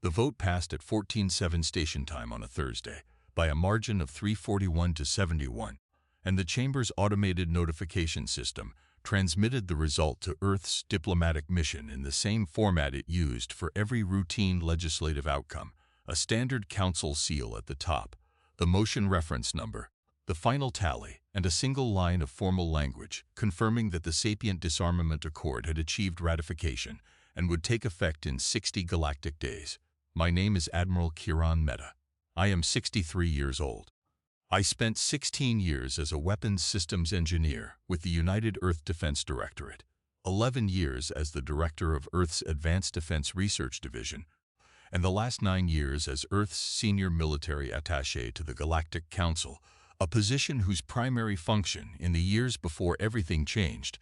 The vote passed at 14:07 station time on a Thursday by a margin of 341 to 71, and the Chamber's automated notification system transmitted the result to Earth's diplomatic mission in the same format it used for every routine legislative outcome: a standard council seal at the top, the motion reference number, the final tally, and a single line of formal language confirming that the Sapient Disarmament Accord had achieved ratification and would take effect in 60 galactic days. My name is Admiral Kiran Mehta. I am 63 years old. I spent 16 years as a weapons systems engineer with the United Earth Defense Directorate, 11 years as the director of Earth's Advanced Defense Research Division, and the last 9 years as Earth's senior military attaché to the Galactic Council, a position whose primary function in the years before everything changed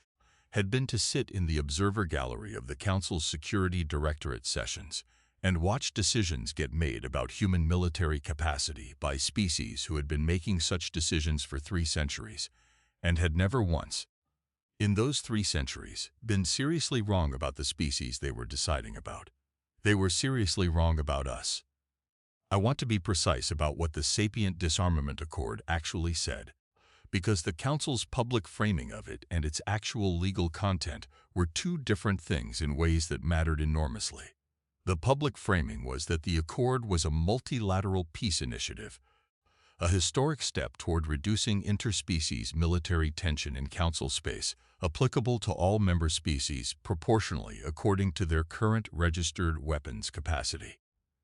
had been to sit in the observer gallery of the Council's Security Directorate sessions and watch decisions get made about human military capacity by species who had been making such decisions for 3 centuries and had never once, in those 3 centuries, been seriously wrong about the species they were deciding about. They were seriously wrong about us. I want to be precise about what the Sapient Disarmament Accord actually said, because the Council's public framing of it and its actual legal content were 2 different things in ways that mattered enormously. The public framing was that the Accord was a multilateral peace initiative, a historic step toward reducing interspecies military tension in Council space, applicable to all member species proportionally according to their current registered weapons capacity.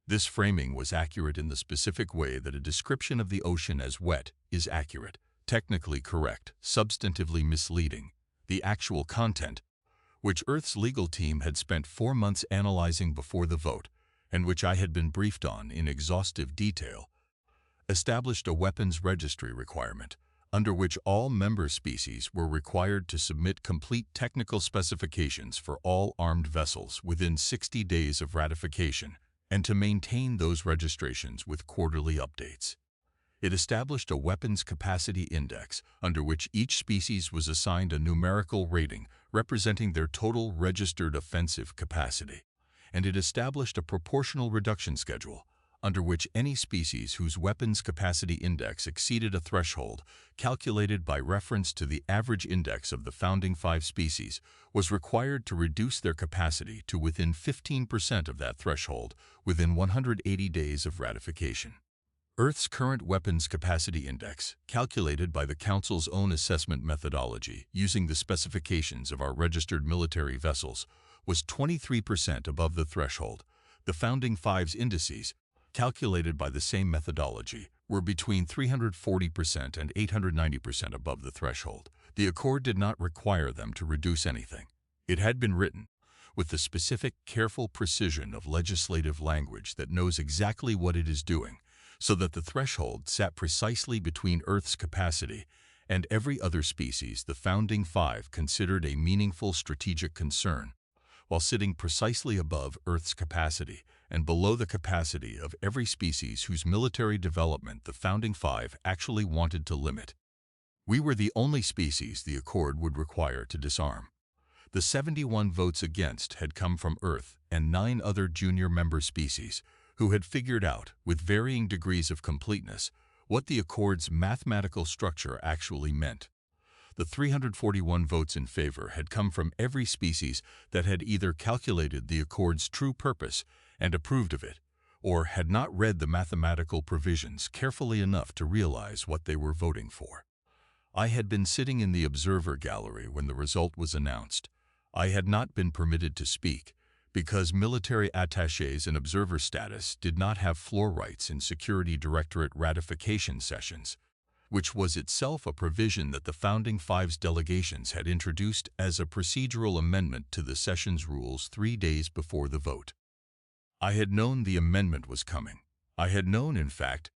This framing was accurate in the specific way that a description of the ocean as wet is accurate, technically correct, substantively misleading. The actual content, which Earth's legal team had spent 4 months analyzing before the vote, and which I had been briefed on in exhaustive detail, established a weapons registry requirement, under which all member species were required to submit complete technical specifications for all armed vessels within 60 days of ratification, and to maintain those registrations with quarterly updates. It established a weapons capacity index under which each species was assigned a numerical rating representing their total registered offensive capacity, and it established a proportional reduction schedule under which any species whose weapons capacity index exceeded a threshold calculated by reference to the average index of the founding 5 species was required to reduce their capacity to within 15% of that threshold within 180 days of ratification. Earth's current weapons capacity index, calculated by the Council's own assessment methodology using the specifications of our registered military vessels, was 23% above the threshold. The founding 5's indices, calculated by the same methodology, were between 340% and 890% above the threshold. The Accord did not require them to reduce anything. It had been written with the specific, careful precision of legislative language that knows exactly what it is doing, so that the threshold sat precisely between Earth's capacity and every other species the founding 5 considered a meaningful strategic concern, while sitting precisely above Earth's capacity and below the capacity of every species whose military development the founding 5 actually wanted to limit. We were the only species the Accord would require to disarm. The 71 votes against had come from Earth and 9 other junior member species, who had figured out, with varying degrees of completeness, what the Accord's mathematical structure actually meant. The 341 votes in favor had come from every species that had either calculated the Accord's true purpose and approved of it, or had not read the mathematical provisions carefully enough to realize what they were voting for. I had been sitting in the observer gallery when the result was announced. I had not been permitted to speak, because military attachés in observer status did not have floor rights in Security Directorate ratification sessions, which was itself a provision that the founding 5's delegations had introduced as a procedural amendment to the session's rules 3 days before the vote. I had known the amendment was coming. I had known, in fact,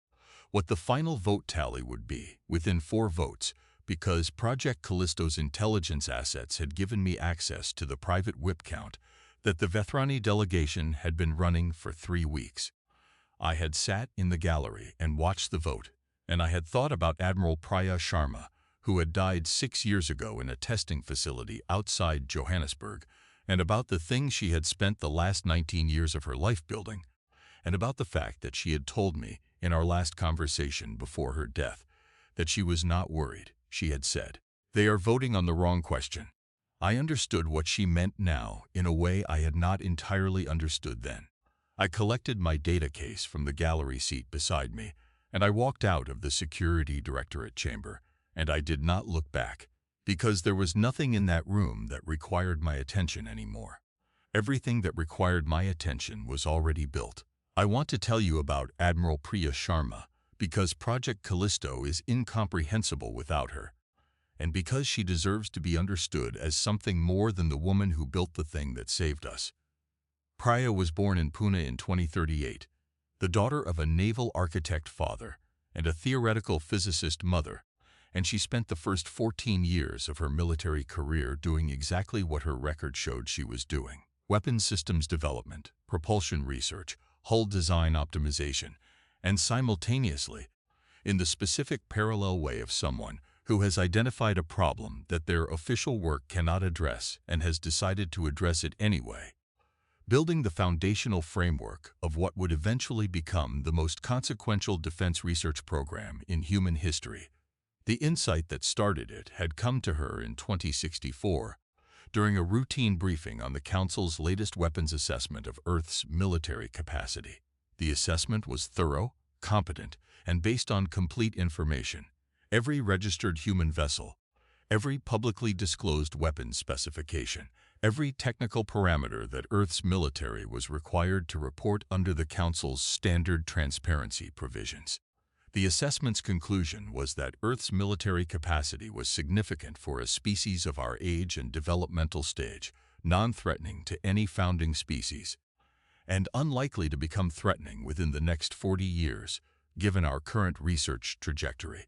what the final vote tally would be within 4 votes, because Project Callisto's intelligence assets had given me access to the private whip count that the Vethrani delegation had been running for 3 weeks. I had sat in the gallery and watched the vote, and I had thought about Admiral Priya Sharma, who had died 6 years ago in a testing facility outside Johannesburg, and about the things she had spent the last 19 years of her life building, and about the fact that she had told me in our last conversation before her death that she was not worried. She had said, "They are voting on the wrong question." I understood what she meant now in a way I had not entirely understood then. I collected my data case from the gallery seat beside me, and I walked out of the Security Directorate chamber, and I did not look back, because there was nothing in that room that required my attention anymore. Everything that required my attention was already built. I want to tell you about Admiral Priya Sharma because Project Callisto is incomprehensible without her, and because she deserves to be understood as something more than the woman who built the thing that saved us. Priya was born in Pune in 2038, the daughter of a naval architect father and a theoretical physicist mother, and she spent the first 14 years of her military career doing exactly what her record showed she was doing: weapons systems development, propulsion research, hull design optimization, and simultaneously, in the specific parallel way of someone who has identified a problem that their official work cannot address and has decided to address it anyway, building the foundational framework of what would eventually become the most consequential defense research program in human history. The insight that started it had come to her in 2064 during a routine briefing on the Council's latest weapons assessment of Earth's military capacity. The assessment was thorough, competent, and based on complete information. Every registered human vessel, every publicly disclosed weapons specification, every technical parameter that Earth's military was required to report under the Council's standard transparency provisions. The assessment's conclusion was that Earth's military capacity was significant for a species of our age and developmental stage, non-threatening to any founding species, and unlikely to become threatening within the next 40 years, given our current research trajectory.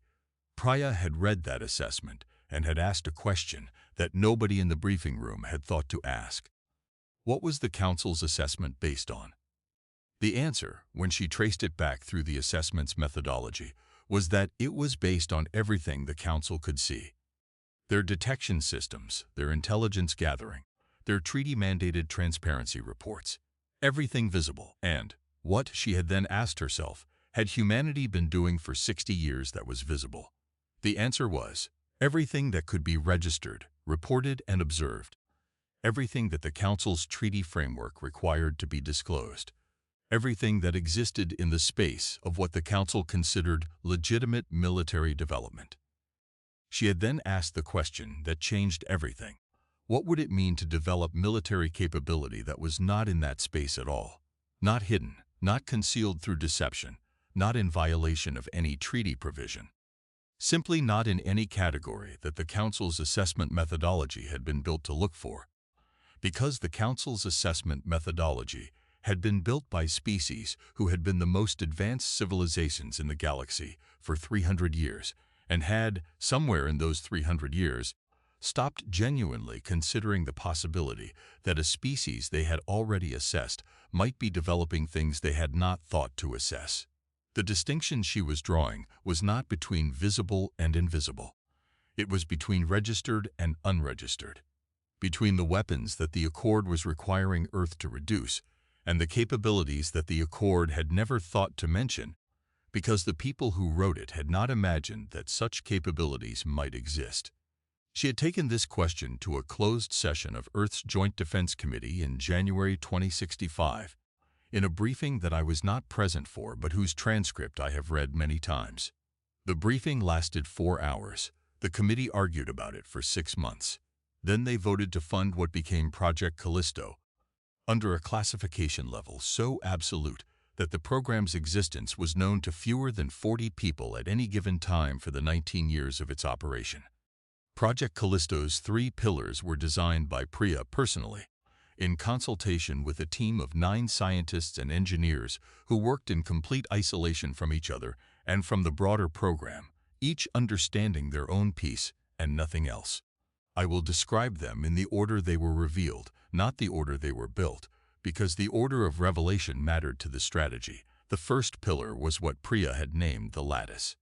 Priya had read that assessment and had asked a question that nobody in the briefing room had thought to ask. What was the Council's assessment based on? The answer, when she traced it back through the assessment's methodology, was that it was based on everything the Council could see: their detection systems, their intelligence gathering, their treaty-mandated transparency reports, everything visible. And what, she had then asked herself, had humanity been doing for 60 years that was visible? The answer was everything that could be registered, reported, and observed. Everything that the Council's treaty framework required to be disclosed. Everything that existed in the space of what the Council considered legitimate military development. She had then asked the question that changed everything. What would it mean to develop military capability that was not in that space at all? Not hidden, not concealed through deception, not in violation of any treaty provision. Simply not in any category that the Council's assessment methodology had been built to look for. Because the Council's assessment methodology had been built by species who had been the most advanced civilizations in the galaxy for 300 years and had, somewhere in those 300 years, stopped genuinely considering the possibility that a species they had already assessed might be developing things they had not thought to assess. The distinction she was drawing was not between visible and invisible. It was between registered and unregistered, between the weapons that the Accord was requiring Earth to reduce and the capabilities that the Accord had never thought to mention, because the people who wrote it had not imagined that such capabilities might exist. She had taken this question to a closed session of Earth's Joint Defense Committee in January 2065, in a briefing that I was not present for but whose transcript I have read many times. The briefing lasted 4 hours. The committee argued about it for 6 months. Then they voted to fund what became Project Callisto, under a classification level so absolute that the program's existence was known to fewer than 40 people at any given time for the 19 years of its operation. Project Callisto's 3 pillars were designed by Priya personally, in consultation with a team of 9 scientists and engineers who worked in complete isolation from each other and from the broader program, each understanding their own piece and nothing else. I will describe them in the order they were revealed, not the order they were built, because the order of revelation mattered to the strategy. The first pillar was what Priya had named the lattice.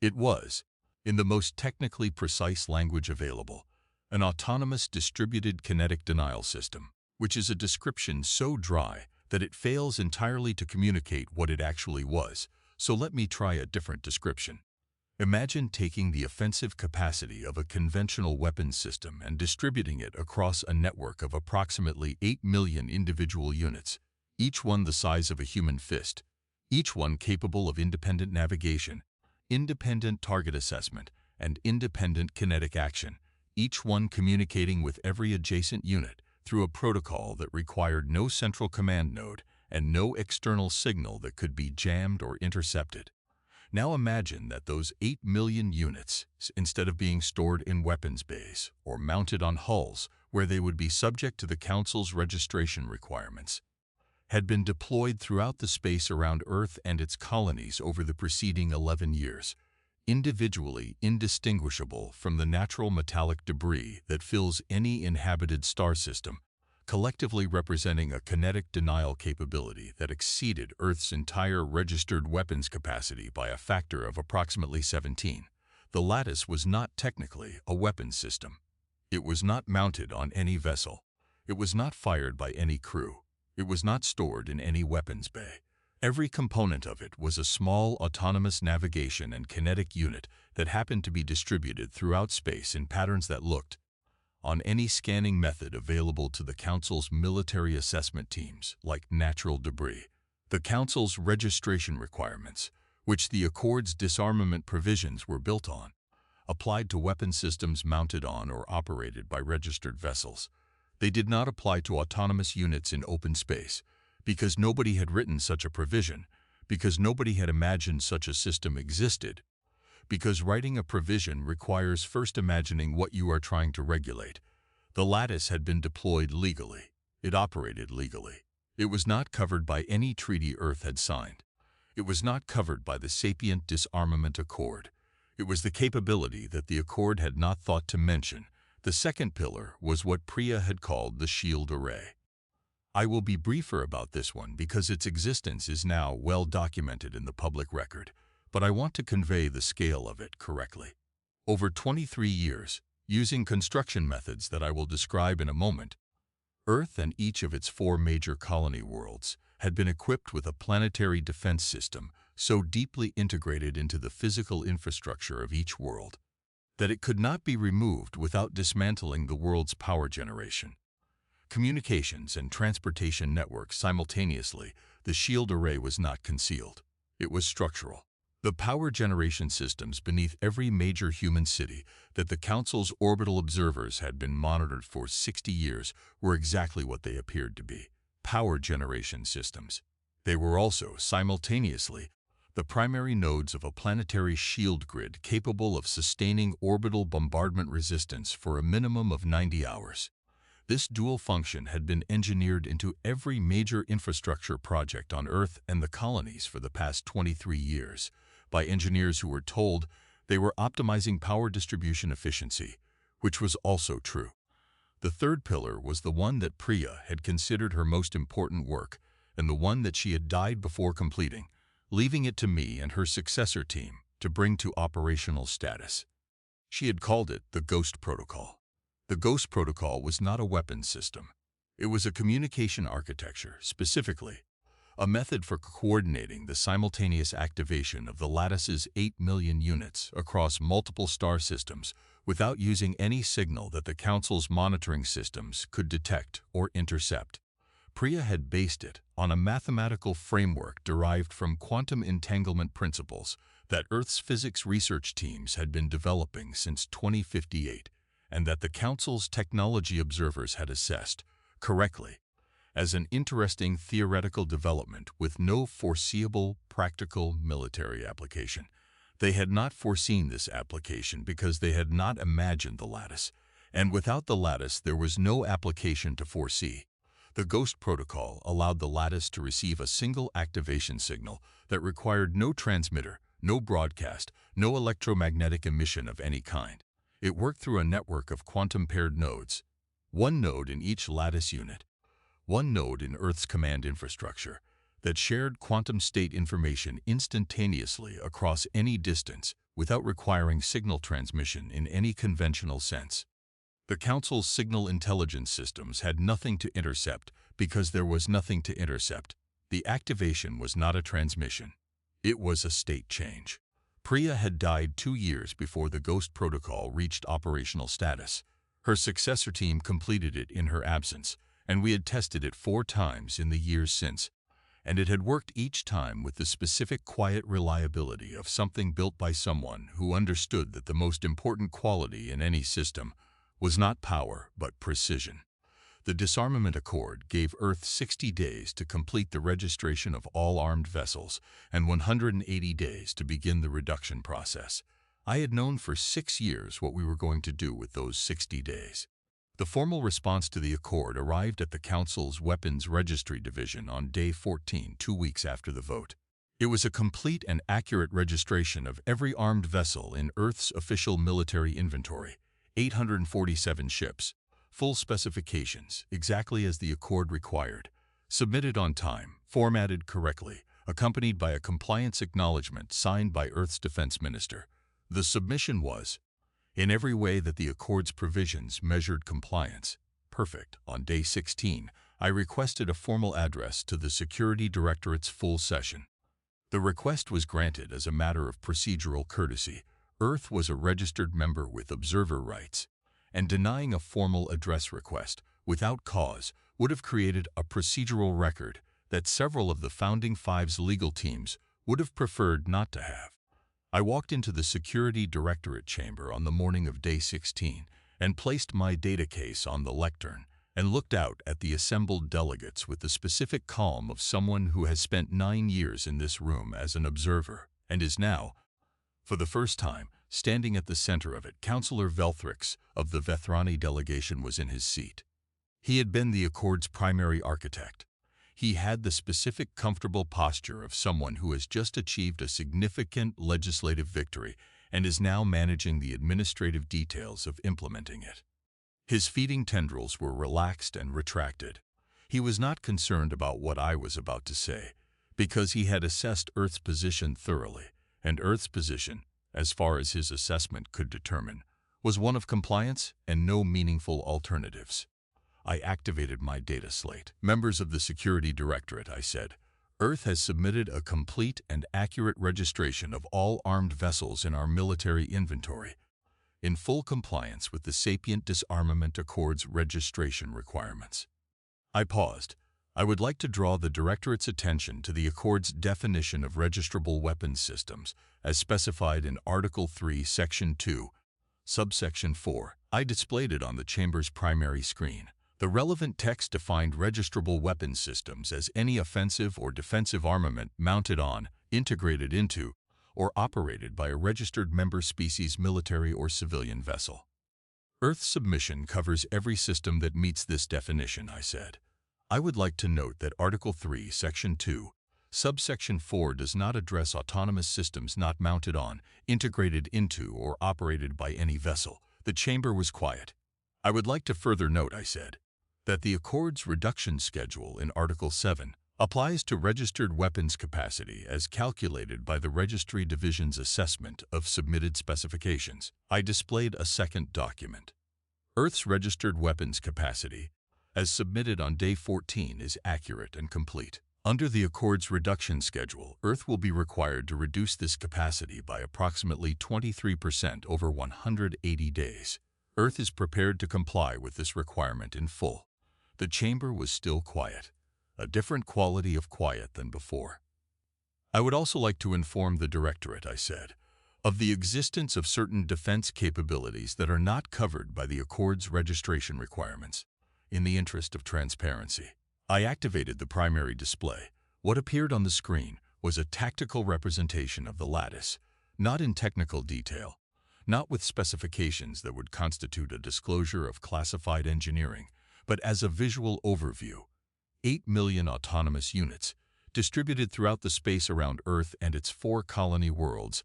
It was, in the most technically precise language available, an autonomous distributed kinetic denial system, which is a description so dry that it fails entirely to communicate what it actually was. So let me try a different description. Imagine taking the offensive capacity of a conventional weapons system and distributing it across a network of approximately 8 million individual units, each one the size of a human fist, each one capable of independent navigation, independent target assessment, and independent kinetic action, each one communicating with every adjacent unit through a protocol that required no central command node and no external signal that could be jammed or intercepted. Now imagine that those 8 million units, instead of being stored in weapons bays or mounted on hulls where they would be subject to the Council's registration requirements, had been deployed throughout the space around Earth and its colonies over the preceding 11 years, individually indistinguishable from the natural metallic debris that fills any inhabited star system, collectively representing a kinetic denial capability that exceeded Earth's entire registered weapons capacity by a factor of approximately 17. The Lattice was not technically a weapons system. It was not mounted on any vessel. It was not fired by any crew. It was not stored in any weapons bay. Every component of it was a small autonomous navigation and kinetic unit that happened to be distributed throughout space in patterns that looked, on any scanning method available to the Council's military assessment teams, like natural debris. The Council's registration requirements, which the Accord's disarmament provisions were built on, applied to weapon systems mounted on or operated by registered vessels. They did not apply to autonomous units in open space, because nobody had written such a provision, because nobody had imagined such a system existed, because writing a provision requires first imagining what you are trying to regulate. The Lattice had been deployed legally. It operated legally. It was not covered by any treaty Earth had signed. It was not covered by the Sapient Disarmament Accord. It was the capability that the Accord had not thought to mention. The second pillar was what Priya had called the shield array. I will be briefer about this one because its existence is now well documented in the public record, but I want to convey the scale of it correctly. Over 23 years, using construction methods that I will describe in a moment, Earth and each of its 4 major colony worlds had been equipped with a planetary defense system so deeply integrated into the physical infrastructure of each world that it could not be removed without dismantling the world's power generation, communications, and transportation networks simultaneously. The shield array was not concealed. It was structural. The power generation systems beneath every major human city that the Council's orbital observers had been monitored for 60 years were exactly what they appeared to be: power generation systems. They were also, simultaneously, the primary nodes of a planetary shield grid capable of sustaining orbital bombardment resistance for a minimum of 90 hours. This dual function had been engineered into every major infrastructure project on Earth and the colonies for the past 23 years, by engineers who were told they were optimizing power distribution efficiency, which was also true. The third pillar was the one that Priya had considered her most important work, and the one that she had died before completing, leaving it to me and her successor team to bring to operational status. She had called it the Ghost Protocol. The Ghost Protocol was not a weapons system. It was a communication architecture, specifically a method for coordinating the simultaneous activation of the Lattice's 8 million units across multiple star systems without using any signal that the Council's monitoring systems could detect or intercept. Priya had based it on a mathematical framework derived from quantum entanglement principles that Earth's physics research teams had been developing since 2058, and that the Council's technology observers had assessed, correctly, as an interesting theoretical development with no foreseeable practical military application. They had not foreseen this application because they had not imagined the Lattice, and without the Lattice there was no application to foresee. The Ghost Protocol allowed the Lattice to receive a single activation signal that required no transmitter, no broadcast, no electromagnetic emission of any kind. It worked through a network of quantum-paired nodes, one node in each Lattice unit, one node in Earth's command infrastructure, that shared quantum state information instantaneously across any distance without requiring signal transmission in any conventional sense. The Council's signal intelligence systems had nothing to intercept because there was nothing to intercept. The activation was not a transmission. It was a state change. Priya had died 2 years before the Ghost Protocol reached operational status. Her successor team completed it in her absence, and we had tested it 4 times in the years since, and it had worked each time with the specific quiet reliability of something built by someone who understood that the most important quality in any system was not power but precision. The Disarmament Accord gave Earth 60 days to complete the registration of all armed vessels and 180 days to begin the reduction process. I had known for 6 years what we were going to do with those 60 days. The formal response to the Accord arrived at the Council's Weapons Registry Division on day 14, 2 weeks after the vote. It was a complete and accurate registration of every armed vessel in Earth's official military inventory, 847 ships, full specifications, exactly as the Accord required, submitted on time, formatted correctly, accompanied by a compliance acknowledgement signed by Earth's Defense Minister. The submission was, in every way that the Accord's provisions measured compliance, perfect. On day 16, I requested a formal address to the Security Directorate's full session. The request was granted as a matter of procedural courtesy. Earth was a registered member with observer rights, and denying a formal address request without cause would have created a procedural record that several of the Founding Five's legal teams would have preferred not to have. I walked into the Security Directorate chamber on the morning of day 16 and placed my data case on the lectern and looked out at the assembled delegates with the specific calm of someone who has spent 9 years in this room as an observer and is now, for the first time, standing at the center of it. Councillor Velthrix of the Vethrani delegation was in his seat. He had been the Accord's primary architect. He had the specific comfortable posture of someone who has just achieved a significant legislative victory and is now managing the administrative details of implementing it. His feeding tendrils were relaxed and retracted. He was not concerned about what I was about to say, because he had assessed Earth's position thoroughly, and Earth's position, as far as his assessment could determine, was one of compliance and no meaningful alternatives. I activated my data slate. Members of the Security Directorate, I said, Earth has submitted a complete and accurate registration of all armed vessels in our military inventory, in full compliance with the Sapient Disarmament Accord's registration requirements. I paused. I would like to draw the Directorate's attention to the Accord's definition of registrable weapons systems, as specified in Article 3, Section 2, Subsection 4. I displayed it on the Chamber's primary screen. The relevant text defined registrable weapons systems as any offensive or defensive armament mounted on, integrated into, or operated by a registered member species military or civilian vessel. Earth's submission covers every system that meets this definition, I said. I would like to note that Article 3, Section 2, Subsection 4 does not address autonomous systems not mounted on, integrated into, or operated by any vessel. The chamber was quiet. I would like to further note, I said, that the Accord's reduction schedule in Article 7 applies to registered weapons capacity as calculated by the Registry Division's assessment of submitted specifications. I displayed a second document. Earth's registered weapons capacity, as submitted on day 14, is accurate and complete. Under the Accord's reduction schedule, Earth will be required to reduce this capacity by approximately 23% over 180 days. Earth is prepared to comply with this requirement in full. The chamber was still quiet, a different quality of quiet than before. I would also like to inform the Directorate, I said, of the existence of certain defense capabilities that are not covered by the Accord's registration requirements. In the interest of transparency, I activated the primary display. What appeared on the screen was a tactical representation of the lattice, not in technical detail, not with specifications that would constitute a disclosure of classified engineering, but as a visual overview. 8 million autonomous units, distributed throughout the space around Earth and its 4 colony worlds,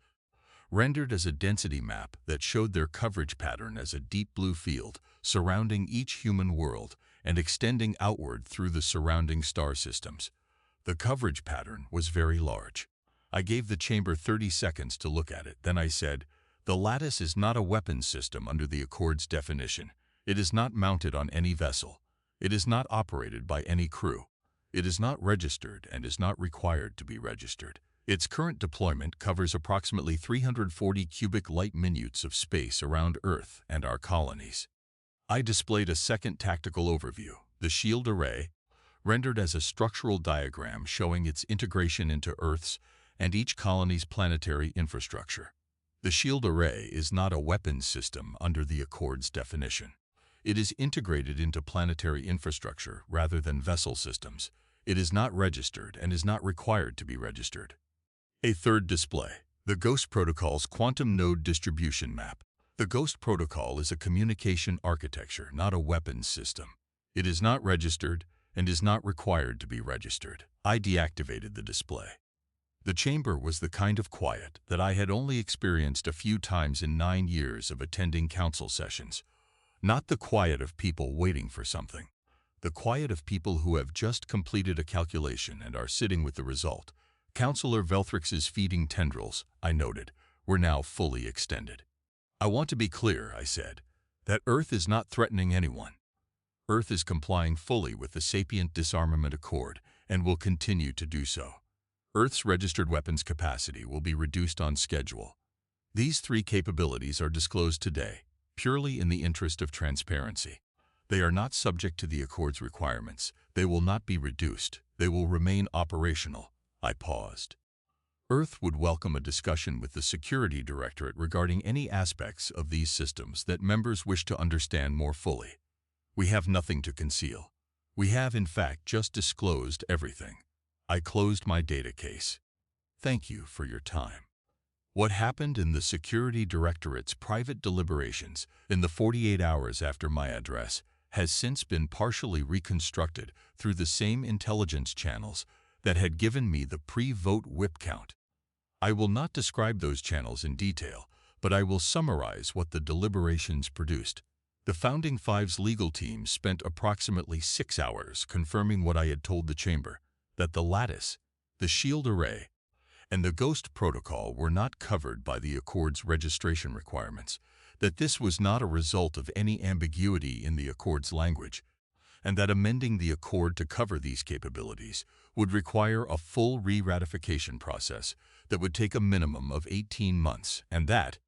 rendered as a density map that showed their coverage pattern as a deep blue field surrounding each human world and extending outward through the surrounding star systems. The coverage pattern was very large. I gave the chamber 30 seconds to look at it. Then I said, the lattice is not a weapons system under the Accord's definition. It is not mounted on any vessel. It is not operated by any crew. It is not registered and is not required to be registered. Its current deployment covers approximately 340 cubic light minutes of space around Earth and our colonies. I displayed a second tactical overview, the shield array, rendered as a structural diagram showing its integration into Earth's and each colony's planetary infrastructure. The shield array is not a weapons system under the Accord's definition. It is integrated into planetary infrastructure rather than vessel systems. It is not registered and is not required to be registered. A third display, the Ghost Protocol's Quantum Node Distribution Map. The Ghost Protocol is a communication architecture, not a weapons system. It is not registered and is not required to be registered. I deactivated the display. The chamber was the kind of quiet that I had only experienced a few times in 9 years of attending council sessions. Not the quiet of people waiting for something. The quiet of people who have just completed a calculation and are sitting with the result. Councillor Velthrix's feeding tendrils, I noted, were now fully extended. I want to be clear, I said, that Earth is not threatening anyone. Earth is complying fully with the Sapient Disarmament Accord and will continue to do so. Earth's registered weapons capacity will be reduced on schedule. These 3 capabilities are disclosed today, purely in the interest of transparency. They are not subject to the Accord's requirements. They will not be reduced. They will remain operational. I paused. Earth would welcome a discussion with the Security Directorate regarding any aspects of these systems that members wish to understand more fully. We have nothing to conceal. We have, in fact, just disclosed everything. I closed my data case. Thank you for your time. What happened in the Security Directorate's private deliberations in the 48 hours after my address has since been partially reconstructed through the same intelligence channels that had given me the pre-vote whip count. I will not describe those channels in detail, but I will summarize what the deliberations produced. The Founding Five's legal team spent approximately 6 hours confirming what I had told the chamber, that the lattice, the shield array, and the Ghost Protocol were not covered by the Accord's registration requirements, that this was not a result of any ambiguity in the Accord's language, and that amending the Accord to cover these capabilities would require a full re-ratification process that would take a minimum of 18 months, and that,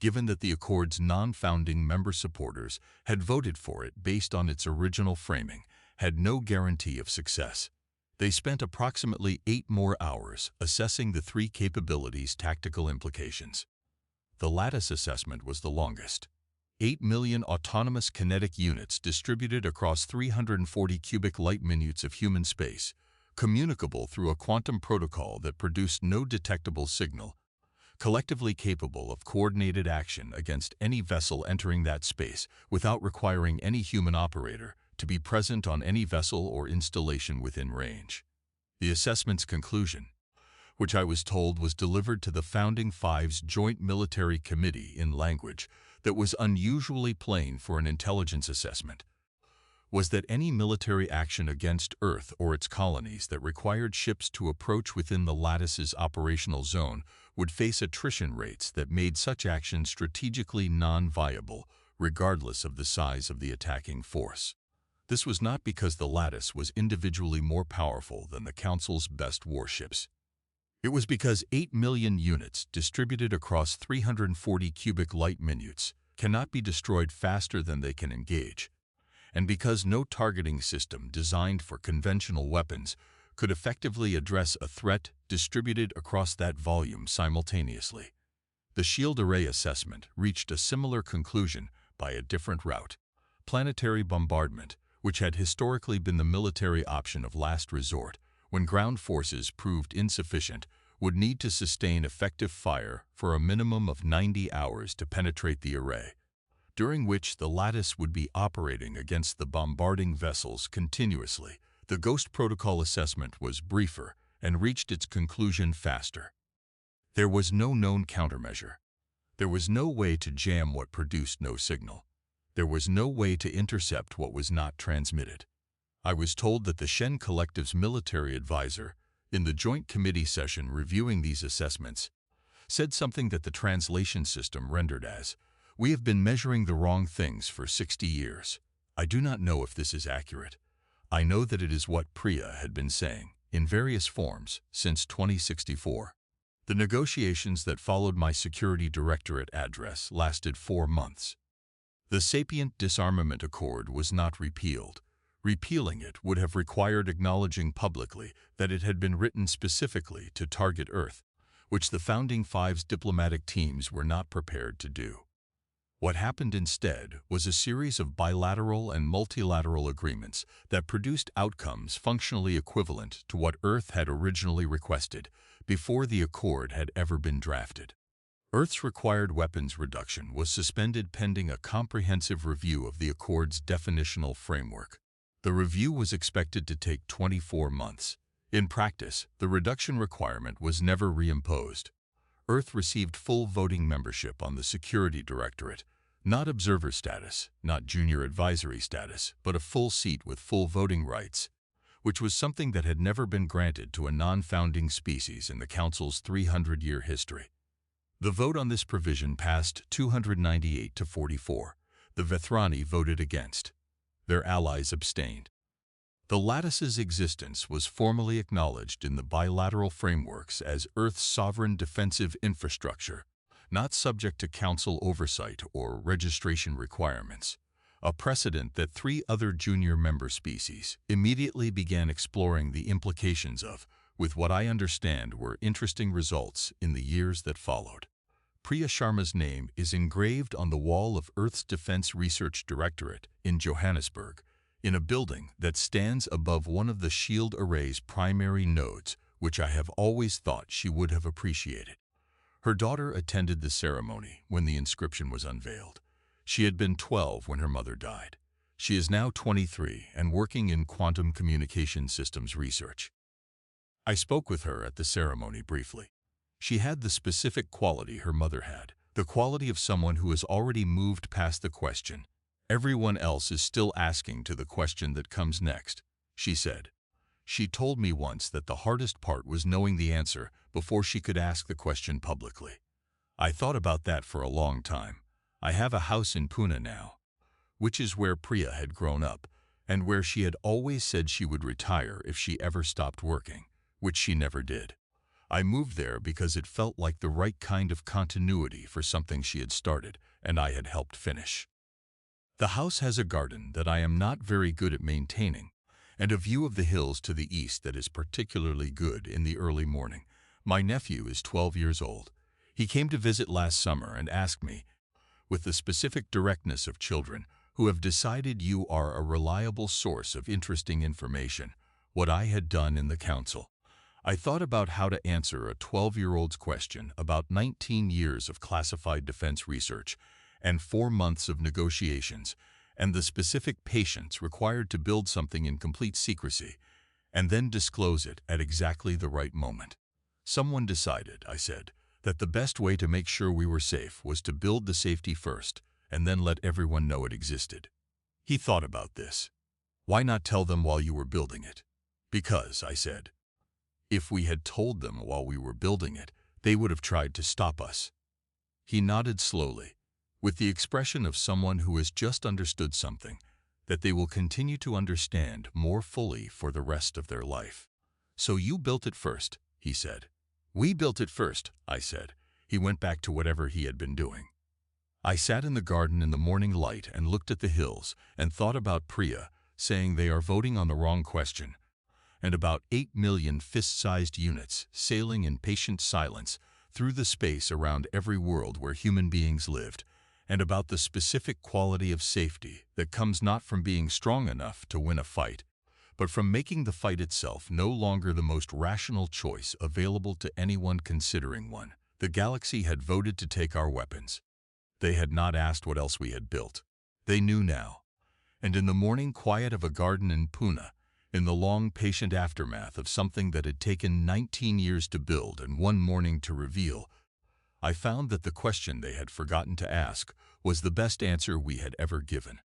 given that the Accord's non-founding member supporters had voted for it based on its original framing, had no guarantee of success. They spent approximately 8 more hours assessing the 3 capabilities' tactical implications. The lattice assessment was the longest. 8 million autonomous kinetic units distributed across 340 cubic light minutes of human space, communicable through a quantum protocol that produced no detectable signal, collectively capable of coordinated action against any vessel entering that space without requiring any human operator to be present on any vessel or installation within range. The assessment's conclusion, which I was told was delivered to the Founding Five's Joint Military Committee in language that was unusually plain for an intelligence assessment, was that any military action against Earth or its colonies that required ships to approach within the lattice's operational zone would face attrition rates that made such action strategically non-viable, regardless of the size of the attacking force. This was not because the lattice was individually more powerful than the Council's best warships. It was because 8 million units distributed across 340 cubic light minutes cannot be destroyed faster than they can engage, and because no targeting system designed for conventional weapons could effectively address a threat distributed across that volume simultaneously. The shield array assessment reached a similar conclusion by a different route. Planetary bombardment, which had historically been the military option of last resort when ground forces proved insufficient, would need to sustain effective fire for a minimum of 90 hours to penetrate the array, during which the lattice would be operating against the bombarding vessels continuously. The Ghost Protocol assessment was briefer and reached its conclusion faster. There was no known countermeasure. There was no way to jam what produced no signal. There was no way to intercept what was not transmitted. I was told that the Shen Collective's military advisor, in the Joint Committee session reviewing these assessments, said something that the translation system rendered as, "We have been measuring the wrong things for 60 years. I do not know if this is accurate. I know that it is what Priya had been saying, in various forms, since 2064. The negotiations that followed my security directorate address lasted 4 months. The Sapient Disarmament Accord was not repealed. Repealing it would have required acknowledging publicly that it had been written specifically to target Earth, which the Founding Five's diplomatic teams were not prepared to do. What happened instead was a series of bilateral and multilateral agreements that produced outcomes functionally equivalent to what Earth had originally requested before the accord had ever been drafted. Earth's required weapons reduction was suspended pending a comprehensive review of the accord's definitional framework. The review was expected to take 24 months. In practice, the reduction requirement was never reimposed. Earth received full voting membership on the Security Directorate, not observer status, not junior advisory status, but a full seat with full voting rights, which was something that had never been granted to a non-founding species in the Council's 300-year history. The vote on this provision passed 298 to 44. The Vethrani voted against. Their allies abstained. The lattice's existence was formally acknowledged in the bilateral frameworks as Earth's sovereign defensive infrastructure, not subject to Council oversight or registration requirements, a precedent that 3 other junior member species immediately began exploring the implications of, with what I understand were interesting results in the years that followed. Priya Sharma's name is engraved on the wall of Earth's Defense Research Directorate in Johannesburg, in a building that stands above one of the shield array's primary nodes, which I have always thought she would have appreciated. Her daughter attended the ceremony when the inscription was unveiled. She had been 12 when her mother died. She is now 23 and working in quantum communication systems research. I spoke with her at the ceremony briefly. She had the specific quality her mother had, the quality of someone who has already moved past the question. Everyone else is still asking to the question that comes next, she said. She told me once that the hardest part was knowing the answer before she could ask the question publicly. I thought about that for a long time. I have a house in Pune now, which is where Priya had grown up, and where she had always said she would retire if she ever stopped working, which she never did. I moved there because it felt like the right kind of continuity for something she had started and I had helped finish. The house has a garden that I am not very good at maintaining, and a view of the hills to the east that is particularly good in the early morning. My nephew is 12 years old. He came to visit last summer and asked me, with the specific directness of children who have decided you are a reliable source of interesting information, what I had done in the council. I thought about how to answer a 12-year-old's question about 19 years of classified defense research and 4 months of negotiations, and the specific patience required to build something in complete secrecy, and then disclose it at exactly the right moment. Someone decided, I said, that the best way to make sure we were safe was to build the safety first, and then let everyone know it existed. He thought about this. Why not tell them while you were building it? Because, I said, if we had told them while we were building it, they would have tried to stop us. He nodded slowly, with the expression of someone who has just understood something that they will continue to understand more fully for the rest of their life. So you built it first, he said. We built it first, I said. He went back to whatever he had been doing. I sat in the garden in the morning light and looked at the hills and thought about Priya saying they are voting on the wrong question, and about 8 million fist-sized units sailing in patient silence through the space around every world where human beings lived, and about the specific quality of safety that comes not from being strong enough to win a fight, but from making the fight itself no longer the most rational choice available to anyone considering one. The galaxy had voted to take our weapons. They had not asked what else we had built. They knew now. And in the morning quiet of a garden in Pune, in the long, patient aftermath of something that had taken 19 years to build and 1 morning to reveal, I found that the question they had forgotten to ask was the best answer we had ever given.